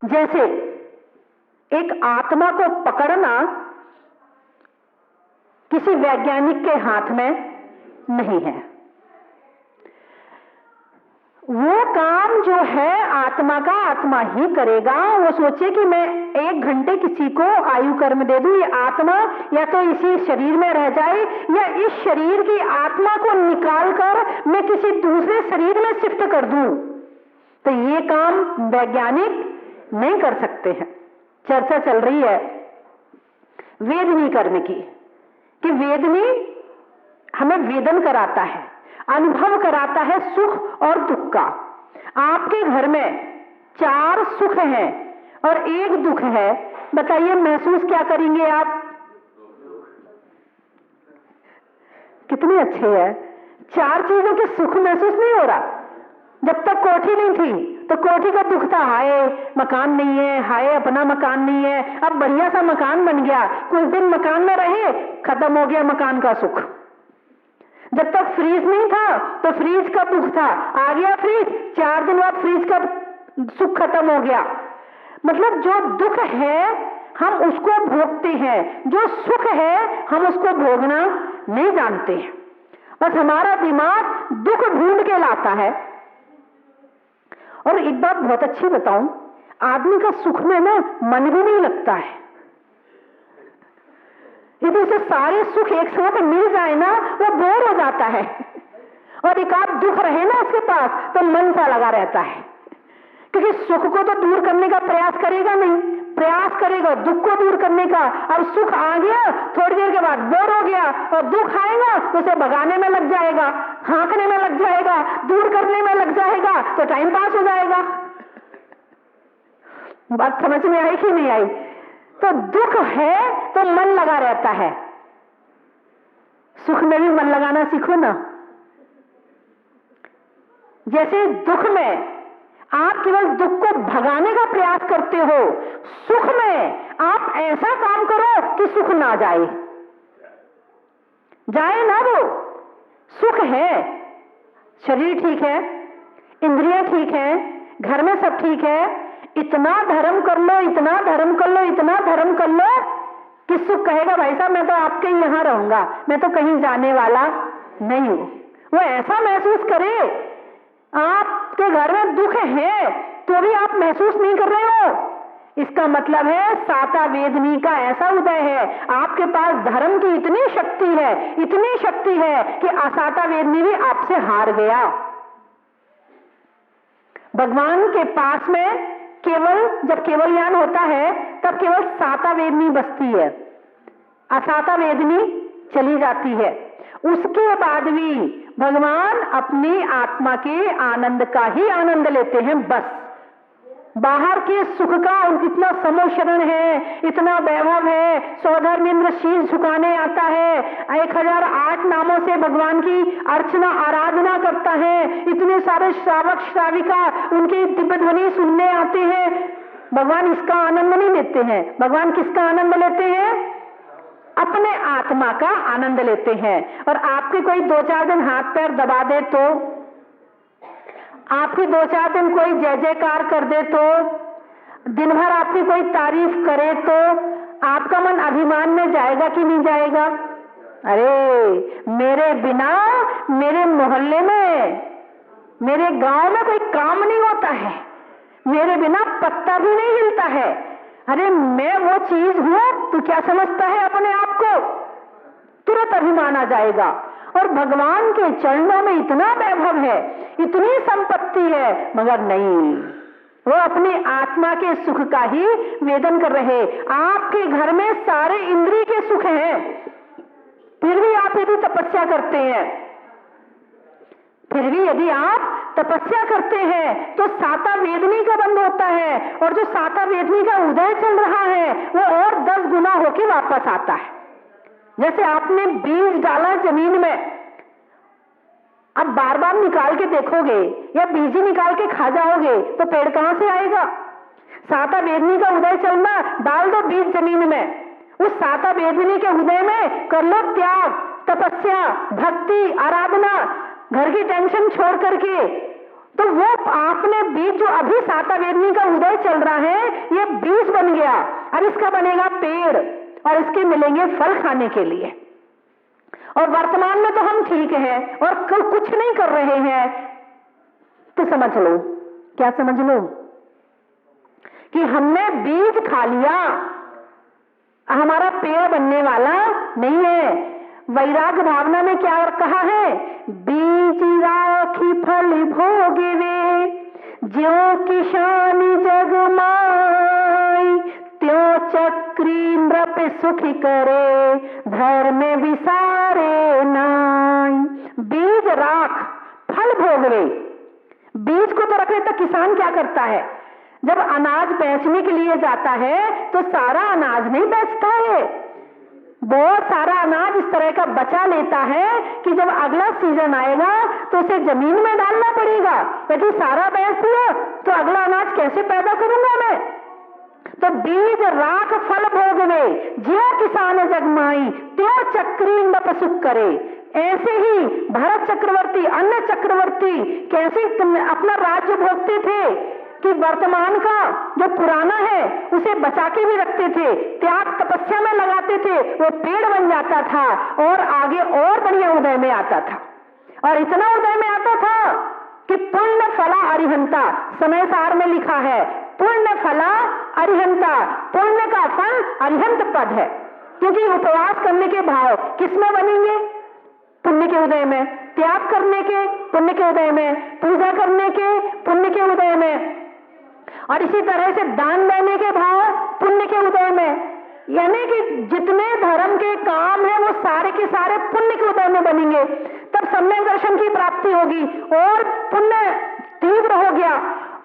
जैसे एक आत्मा को पकड़ना किसी वैज्ञानिक के हाथ में नहीं है। वो काम जो है आत्मा का आत्मा ही करेगा। वो सोचे कि मैं 1 घंटे किसी को आयु कर्म दे दूं, ये आत्मा या तो इसी शरीर में रह जाए या इस शरीर की आत्मा को निकालकर मैं किसी दूसरे शरीर में शिफ्ट कर दूं, तो ये काम वैज्ञानिक नहीं कर सकते हैं। चर्चा चल रही है वेदनी कर्म की, कि वेदनी हमें वेदन कराता है, अनुभव कराता है सुख और दुख का। आपके घर में 4 सुख हैं और 1 दुख है, बताइए महसूस क्या करेंगे आप? कितनी अच्छी है, 4 चीजों के सुख महसूस नहीं हो रहा। जब तक कोठी नहीं थी तो कोठी का दुख था, हाय मकान नहीं है, हाय अपना मकान नहीं है। अब बढ़िया सा मकान बन गया, कुछ दिन मकान में रहे, खत्म हो गया मकान का सुख। जब तक फ्रीज नहीं था तो फ्रीज का दुख था, आ गया फ्रीज, 4 दिन बाद फ्रीज का सुख खत्म हो गया। मतलब जो दुख है हम उसको भोगते हैं, जो सुख है हम उसको भोगना नहीं जानते हैं। बस हमारा दिमाग दुख ढूंढ के लाता है। और एक बात बहुत अच्छी बताऊं, आदमी का सुख में ना मन भी नहीं लगता है। यदि उसे सारे सुख एक साथ मिल जाए ना, वो बोर हो जाता है। और एक आध दुख रहे ना उसके पास तो मन सा लगा रहता है, क्योंकि सुख को तो दूर करने का प्रयास करेगा नहीं, प्रयास करेगा दुख को दूर करने का। अब सुख आ गया, थोड़ी देर के बाद बोर हो गया, और दुख आएगा तो उसे भगाने में लग जाएगा, हाँकने में लग जाएगा, दूर करने में लग जाएगा, तो टाइम पास हो जाएगा। बात समझ में आई कि नहीं आई? तो दुख है तो मन लगा रहता है, सुख में भी मन लगाना सीखो ना। जैसे दुख में आप केवल दुख को भगाने का प्रयास करते हो, सुख में आप ऐसा काम करो कि सुख ना जाए। जाए ना, वो सुख है, शरीर ठीक है, इंद्रियां ठीक है, घर में सब ठीक है, इतना धर्म कर लो, इतना धर्म कर लो, इतना धर्म कर लो कि सुख कहेगा भाई साहब मैं तो आपके ही यहां रहूंगा, मैं तो कहीं जाने वाला नहीं हूं। वो ऐसा महसूस करे, आपके घर में दुख है तो भी आप महसूस नहीं कर रहे हो, इसका मतलब है साता वेदनी का ऐसा उदय है। आपके पास धर्म की इतनी शक्ति है, इतनी शक्ति है कि असाता वेदनी भी आपसे हार गया। भगवान के पास में केवल जब केवल ज्ञान होता है तब केवल साता वेदनी बसती है, असाता वेदनी चली जाती है। उसके बाद भी भगवान अपनी आत्मा के आनंद का ही आनंद लेते हैं बस। बाहर के सुख का इतना समोशरण है, इतना वैभव है, सौधर्मेंद्र शीश झुकाने आता है, 1008 नामों से भगवान की अर्चना आराधना करता है, इतने सारे श्रावक श्राविका उनकी दिव्य ध्वनि सुनने आते हैं। भगवान इसका आनंद नहीं लेते हैं। भगवान किसका आनंद लेते हैं? अपने आत्मा का आनंद लेते हैं। और आपके कोई 2-4 दिन हाथ पैर दबा दे तो, आपकी 2-4 दिन कोई जय जयकार कर दे तो, दिन भर आपकी कोई तारीफ करे तो आपका मन अभिमान में जाएगा कि नहीं जाएगा? अरे मेरे बिना मेरे मोहल्ले में, मेरे गांव में कोई काम नहीं होता है, मेरे बिना पत्ता भी नहीं हिलता है। अरे मैं वो चीज हूं, तू क्या समझता है अपने आप को? तुरंत अभिमान आ जाएगा। और भगवान के चरणों में इतना वैभव है, इतनी संपत्ति है, मगर नहीं, वो अपनी आत्मा के सुख का ही वेदन कर रहे। आपके घर में सारे इंद्रिय के सुख हैं, फिर भी आप यदि तपस्या करते हैं, फिर भी यदि आप तपस्या करते हैं तो साता वेदनी का बंद होता है, और जो साता वेदनी का उदय चल रहा है वो और 10 गुना होके वापस आता है। जैसे आपने बीज डाला जमीन में, अब बार बार निकाल के देखोगे या बीज ही निकाल के खा जाओगे तो पेड़ कहां से आएगा? साता वेदनी का उदय चलना, डाल दो बीज जमीन में, उस साता वेदनी के उदय में कर लो त्याग, तपस्या, भक्ति, आराधना, घर की टेंशन छोड़ करके तो वो आपने बीज जो अभी साता वेदनी का उदय चल रहा है, ये बीज बन गया, अब इसका बनेगा पेड़ और इसके मिलेंगे फल खाने के लिए। और वर्तमान में तो हम ठीक हैं और कुछ नहीं कर रहे हैं, तो समझ लो, क्या समझ लो कि हमने बीज खा लिया, हमारा पेड़ बनने वाला नहीं है। वैराग्य भावना में क्या कहा है? बीज राखी फल भोगे वे, ज्यों किसान जग माई, त्यों चक्री नृप सुख करे, धर्म विसारे नाई। बीज राख फल भोगवे, बीज को तो रखे, तो किसान क्या करता है? जब अनाज बेचने के लिए जाता है तो सारा अनाज नहीं बेचता है, बहुत सारा अनाज इस तरह का बचा लेता है कि जब अगला सीजन आएगा तो उसे जमीन में डालना पड़ेगा। यदि सारा बेच दिया तो अगला अनाज कैसे पैदा करूंगा मैं? तो बीज राख फल भोगवे, ज्यों किसान जगमाई, त्यों चक्री नृप सुख करे। ऐसे ही भरत चक्रवर्ती, अन्य चक्रवर्ती कैसे अपना राज्य भोगते थे कि वर्तमान का जो पुराना है उसे बचा के भी रखते थे, त्याग तपस्या में लगाते थे, वो पेड़ बन जाता था और आगे और बढ़िया उदय में आता था। और इतना उदय में आता था कि पुण्य फला अरिहंता, समय सार में लिखा है, पुण्य फला अरिहंता, पुण्य का फल अरिहंत पद है। क्योंकि उपवास करने के भाव किसमें बनेंगे? पुण्य के उदय में। त्याग करने के पुण्य के उदय में, पूजा करने के पुण्य के उदय में, और इसी तरह से दान देने के भाव पुण्य के उदय में। यानी कि जितने धर्म के काम हैं वो सारे के सारे पुण्य के उदय में बनेंगे, तब सम्यक दर्शन की प्राप्ति होगी। और पुण्य तीव्र हो गया,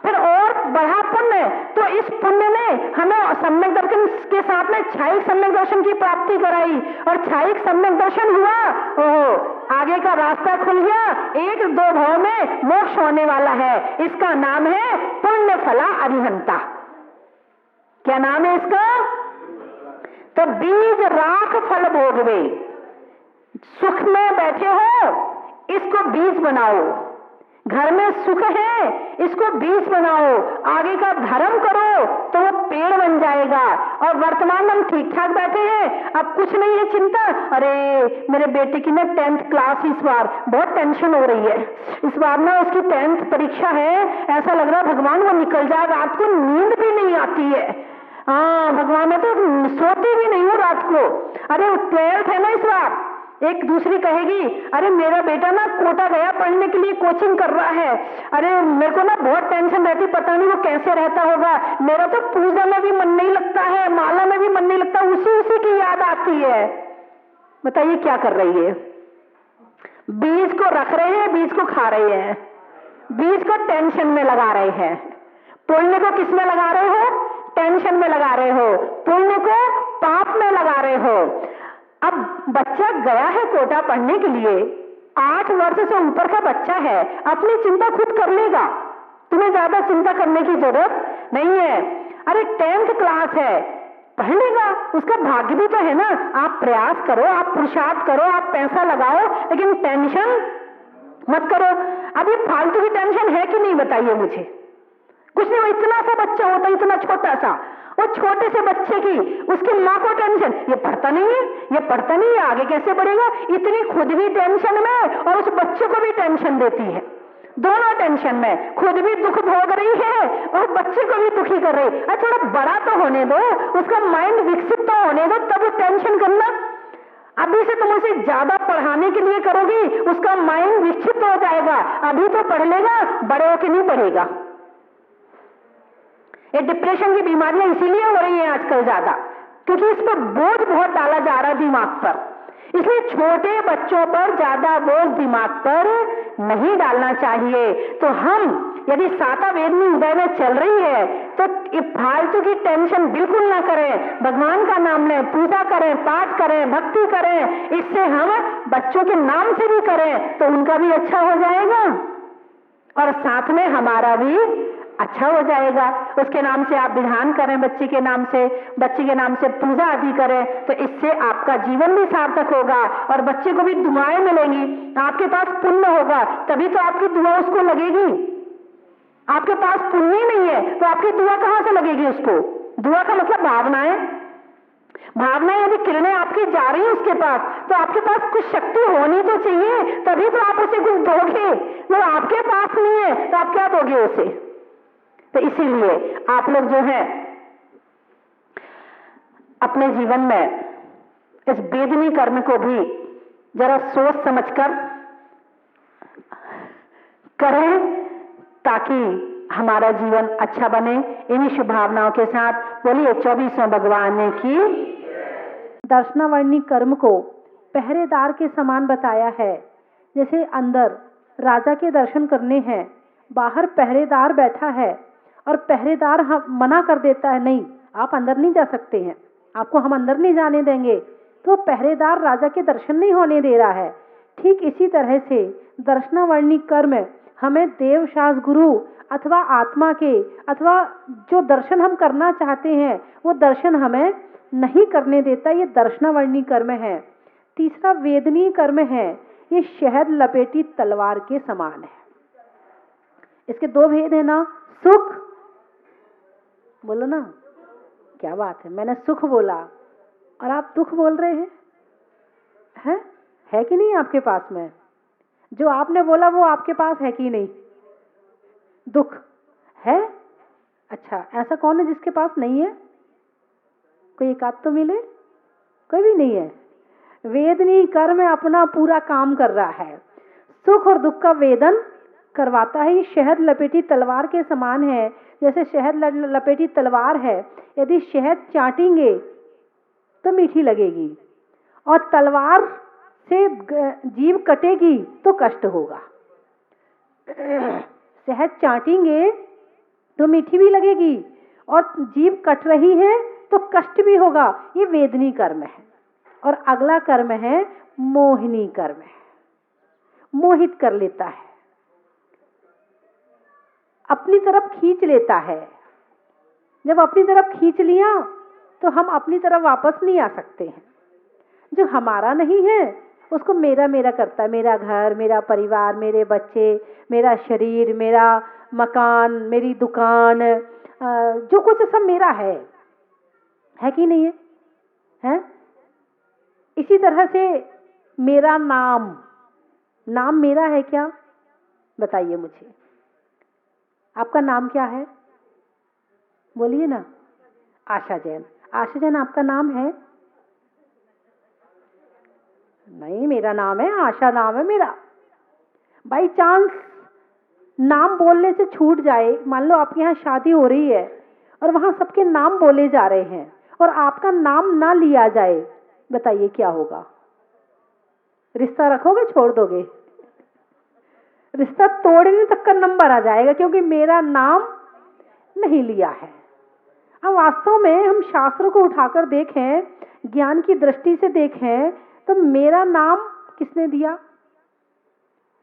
फिर और बढ़ा पुण्य, तो इस पुण्य ने हमें सम्यक दर्शन के साथ में छायिक सम्यक दर्शन की प्राप्ति कराई, और छायिक सम्यक दर्शन हुआ, ओह आगे का रास्ता खुल गया, 1-2 भाव में मोक्ष होने वाला है। इसका नाम है पुण्य फला अरिहंता। क्या नाम है इसका? तो बीज राख फल भोगवे, सुख में बैठे हो इसको बीज बनाओ, घर में सुख है इसको बीज बनाओ, आगे का धर्म करो तो वो पेड़ बन जाएगा। और वर्तमान में हम ठीक ठाक बैठे हैं, अब कुछ नहीं है चिंता, अरे मेरे बेटे की ना 10th क्लास इस बार बहुत टेंशन हो रही है, इस बार ना उसकी 10th परीक्षा है, ऐसा लग रहा है भगवान वो निकल जाए, रात को नींद भी नहीं आती है। हाँ भगवान, मैं तो सोती भी नहीं हूँ रात को। अरे 12th है ना इस बार। एक दूसरी कहेगी, अरे मेरा बेटा ना कोटा गया पढ़ने के लिए, कोचिंग कर रहा है, अरे मेरे को ना बहुत टेंशन रहती, पता नहीं वो कैसे रहता होगा, मेरा तो पूजा में भी मन नहीं लगता है, माला में भी मन नहीं लगता, उसी की याद आती है। बताइए क्या कर रही है? बीज को रख रहे हैं, बीज को खा रहे हैं, बीज को टेंशन में लगा रहे हैं। पुण्य को किस में लगा रहे हो? टेंशन में लगा रहे हो। पुण्य को पाप में लगा रहे हो। अब बच्चा गया है कोटा पढ़ने के लिए, 8 वर्ष से ऊपर का बच्चा है, अपनी चिंता खुद कर लेगा, तुम्हें ज्यादा चिंता करने की जरूरत नहीं है। अरे 10th क्लास है, पढ़ लेगा, उसका भाग्य भी तो है ना। आप प्रयास करो, आप पुरुषार्थ करो, आप पैसा लगाओ, लेकिन टेंशन मत करो। अभी फालतू की टेंशन है कि नहीं बताइए मुझे? कुछ नहीं, वो इतना सा बच्चा होता है, इतना छोटा सा, वो छोटे से बच्चे की उसकी माँ को टेंशन, ये पढ़ता नहीं है, ये पढ़ता नहीं है, आगे कैसे बढ़ेगा, इतनी खुद भी टेंशन में और उस बच्चे को भी टेंशन देती है। दोनों टेंशन में, खुद भी दुख भोग रही है और बच्चे को भी दुखी कर रही है। थोड़ा बड़ा तो होने दो, उसका माइंड विकसित तो होने दो, तब टेंशन करना। अभी से तुम उसे ज्यादा पढ़ाने के लिए करोगी, उसका माइंड विकसित हो जाएगा, अभी तो पढ़ लेगा, बड़े होके नहीं पढ़ेगा। ये डिप्रेशन की बीमारियां इसीलिए हो रही हैं आजकल ज्यादा, क्योंकि इस पर बोझ बहुत डाला जा रहा है दिमाग पर। इसलिए छोटे बच्चों पर ज्यादा बोझ दिमाग पर नहीं डालना चाहिए। तो हम यदि साता वेदनी उदय में चल रही है तो फालतू की टेंशन बिल्कुल ना करें, भगवान का नाम लें, पूजा करें, पाठ करें, भक्ति करें। इससे हम बच्चों के नाम से भी करें तो उनका भी अच्छा हो जाएगा और साथ में हमारा भी अच्छा हो जाएगा। उसके नाम से आप विधान करें, बच्ची के नाम से, बच्ची के नाम से पूजा आदि करें, तो इससे आपका जीवन भी सार्थक होगा और बच्चे को भी दुआएं मिलेंगी, आपके पास पुण्य होगा, तभी तो आपकी दुआ उसको लगेगी। आपके पास पुण्य ही नहीं है तो आपकी दुआ कहां से लगेगी उसको? दुआ का मतलब भावनाएं। भावनाएं यदि किरणें आपकी जा रही है उसके पास, तो आपके पास कुछ शक्ति होनी तो चाहिए, तभी तो आप उसे कुछ दोगे। जब आपके पास नहीं है तो आप क्या दोगे उसे? तो इसीलिए आप लोग जो है अपने जीवन में इस वेदनी कर्म को भी जरा सोच समझकर करें, ताकि हमारा जीवन अच्छा बने। इन्हीं शुभ भावनाओं के साथ बोलिए 24वें भगवान की। दर्शनावर्णी कर्म को पहरेदार के समान बताया है। जैसे अंदर राजा के दर्शन करने हैं, बाहर पहरेदार बैठा है और पहरेदार हम मना कर देता है, नहीं आप अंदर नहीं जा सकते हैं, आपको हम अंदर नहीं जाने देंगे, तो पहरेदार राजा के दर्शन नहीं होने दे रहा है। ठीक इसी तरह से दर्शनावर्णी कर्म हमें देव शास्त्र गुरु अथवा आत्मा के अथवा जो दर्शन हम करना चाहते हैं वो दर्शन हमें नहीं करने देता। ये दर्शनावर्णी कर्म है। तीसरा वेदनीय कर्म है। ये शहद लपेटी तलवार के समान है। इसके दो भेद है ना, सुख, बोलो ना, क्या बात है, मैंने सुख बोला और आप दुख बोल रहे हैं? है कि नहीं आपके पास में? जो आपने बोला वो आपके पास है कि नहीं? दुख है? अच्छा, ऐसा कौन है जिसके पास नहीं है? कोई एक आध तो मिले? कोई भी नहीं है। वेदनी कर्म अपना पूरा काम कर रहा है, सुख और दुख का वेदन करवाता है। ये शहद लपेटी तलवार के समान है। जैसे शहद लपेटी तलवार है, यदि शहद चाटेंगे तो मीठी लगेगी और तलवार से जीभ कटेगी तो कष्ट होगा। शहद चाटेंगे तो मीठी भी लगेगी और जीभ कट रही है तो कष्ट भी होगा। ये वेदनी कर्म है। और अगला कर्म है मोहिनी कर्म है। मोहित कर लेता है, अपनी तरफ खींच लेता है। जब अपनी तरफ खींच लिया तो हम अपनी तरफ वापस नहीं आ सकते हैं। जो हमारा नहीं है उसको मेरा मेरा करता है। मेरा घर, मेरा परिवार, मेरे बच्चे, मेरा शरीर, मेरा मकान, मेरी दुकान, जो कुछ सब मेरा है कि नहीं है? है? इसी तरह से मेरा नाम मेरा है क्या? बताइए मुझे, आपका नाम क्या है? बोलिए ना। आशा जैन। आशा जैन आपका नाम है? नहीं, मेरा नाम है आशा, नाम है मेरा। बाई चांस नाम बोलने से छूट जाए, मान लो आपके यहाँ शादी हो रही है और वहां सबके नाम बोले जा रहे हैं और आपका नाम ना लिया जाए, बताइए क्या होगा? रिश्ता रखोगे, छोड़ दोगे? रिश्ता तोड़ने तक का नंबर आ जाएगा, क्योंकि मेरा नाम नहीं लिया है। अब वास्तव में हम शास्त्रों को उठाकर देखें, ज्ञान की दृष्टि से देखें, तो मेरा नाम किसने दिया?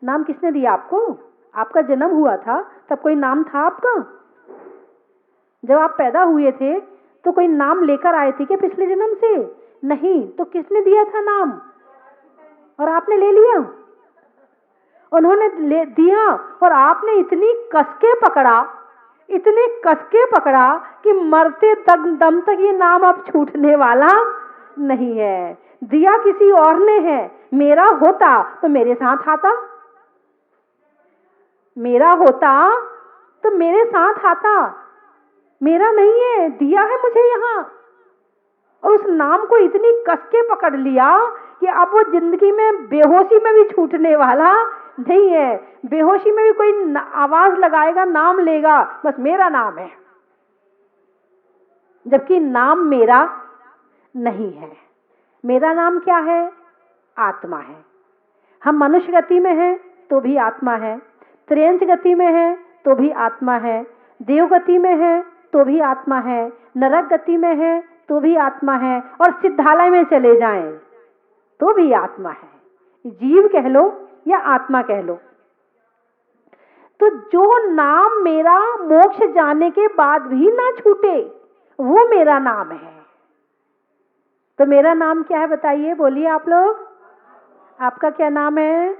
नाम किसने दिया आपको? आपका जन्म हुआ था तब कोई नाम था आपका? जब आप पैदा हुए थे तो कोई नाम लेकर आए थे क्या पिछले जन्म से? नहीं। तो किसने दिया था नाम? और आपने ले लिया? उन्होंने ले दिया और आपने इतनी कसके पकड़ा, इतने कसके पकड़ा कि मरते तक दम तक ये नाम अब छूटने वाला नहीं है। दिया किसी और ने है। मेरा होता तो मेरे साथ आता, मेरा होता तो मेरे साथ आता। मेरा नहीं है, दिया है मुझे यहाँ। और उस नाम को इतनी कसके पकड़ लिया कि अब वो जिंदगी में बेहोशी में भी छूटने वाला नहीं है। बेहोशी में भी कोई आवाज लगाएगा, नाम लेगा, बस मेरा नाम है, जबकि नाम मेरा नहीं है। मेरा नाम क्या है? आत्मा है। हम मनुष्य गति में हैं तो भी आत्मा है, त्रियंच गति में है तो भी आत्मा है, देव गति में है तो भी आत्मा है, नरक गति में है तो भी आत्मा है, और सिद्धालय में चले जाएं तो भी आत्मा है। जीव कह लो या आत्मा कह लो। तो जो नाम मेरा मोक्ष जाने के बाद भी ना छूटे, वो मेरा नाम है। तो मेरा नाम क्या है बताइए? बोलिए आप लोग, आपका क्या नाम है?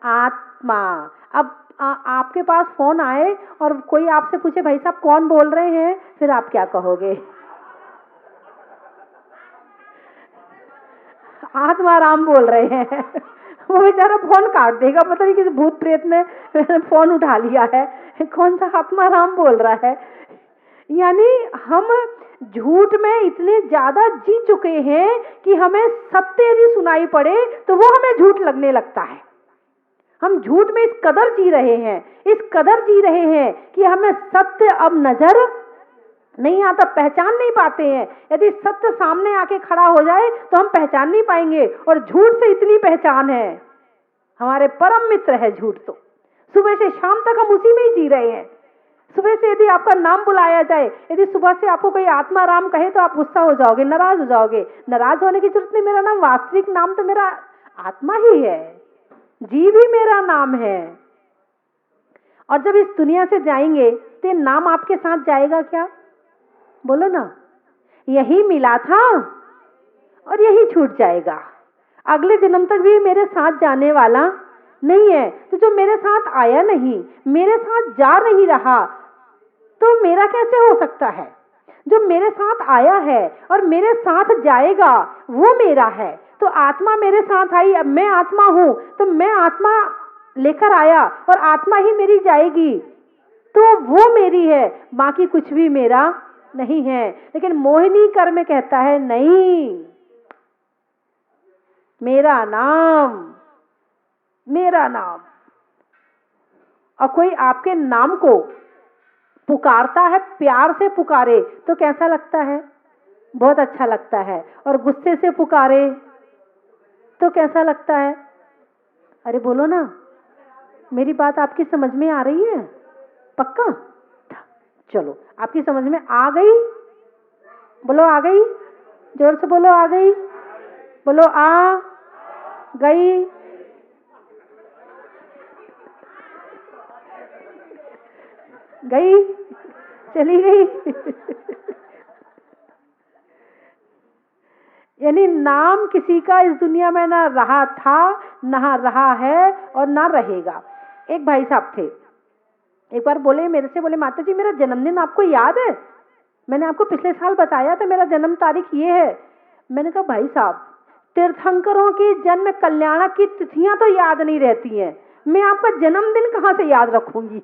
आत्मा। अब आपके पास फोन आए और कोई आपसे पूछे भाई साहब कौन बोल रहे हैं, फिर आप क्या कहोगे? आत्माराम बोल रहे हैं। वो बेचारा फोन काट देगा, पता नहीं किस भूत प्रेत ने फोन उठा लिया है, कौन सा आत्माराम बोल रहा है। यानी हम झूठ में इतने ज्यादा जी चुके हैं कि हमें सत्य यदि सुनाई पड़े तो वो हमें झूठ लगने लगता है। हम झूठ में इस कदर जी रहे हैं, इस कदर जी रहे हैं कि हमें सत्य अब नजर नहीं आता, पहचान नहीं पाते हैं। यदि सत्य सामने आके खड़ा हो जाए तो हम पहचान नहीं पाएंगे, और झूठ से इतनी पहचान है, हमारे परम मित्र है झूठ। तो सुबह से शाम तक हम उसी में ही जी रहे हैं। सुबह से यदि आपका नाम बुलाया जाए, यदि सुबह से आपको कोई आत्माराम कहे तो आप गुस्सा हो जाओगे, नाराज हो जाओगे। नाराज होने की जरूरत नहीं, मेरा नाम वास्तविक नाम तो मेरा आत्मा ही है, जी भी मेरा नाम है। और जब इस दुनिया से जाएंगे तो ये नाम आपके साथ जाएगा क्या? बोलो ना, यही मिला था और यही छूट जाएगा, अगले जन्म तक भी मेरे साथ जाने वाला नहीं है। तो जो मेरे साथ आया नहीं, मेरे साथ जा नहीं रहा, तो मेरा कैसे हो सकता है? जो मेरे साथ आया है और मेरे साथ जाएगा वो मेरा है। तो आत्मा मेरे साथ आई, अब मैं आत्मा हूं, तो मैं आत्मा लेकर आया और आत्मा ही मेरी जाएगी, तो वो मेरी है, बाकी कुछ भी मेरा नहीं है। लेकिन मोहिनी कर्म कहता है नहीं, मेरा नाम, मेरा नाम। और कोई आपके नाम को पुकारता है, प्यार से पुकारे तो कैसा लगता है? बहुत अच्छा लगता है। और गुस्से से पुकारे तो कैसा लगता है? अरे बोलो ना, मेरी बात आपकी समझ में आ रही है? पक्का? चलो, आपकी समझ में आ गई? बोलो आ गई, जोर से बोलो आ गई, बोलो आ गई। गई, चली गई। यानी नाम किसी का इस दुनिया में ना रहा था, ना रहा है और ना रहेगा। एक भाई साहब थे, एक बार बोले मेरे से, बोले माता जी मेरा जन्मदिन आपको याद है? मैंने आपको पिछले साल बताया था मेरा जन्म तारीख ये है। मैंने कहा भाई साहब, तीर्थंकरों की जन्म कल्याणक की तिथियां तो याद नहीं रहती हैं, मैं आपका जन्मदिन कहां से याद रखूंगी?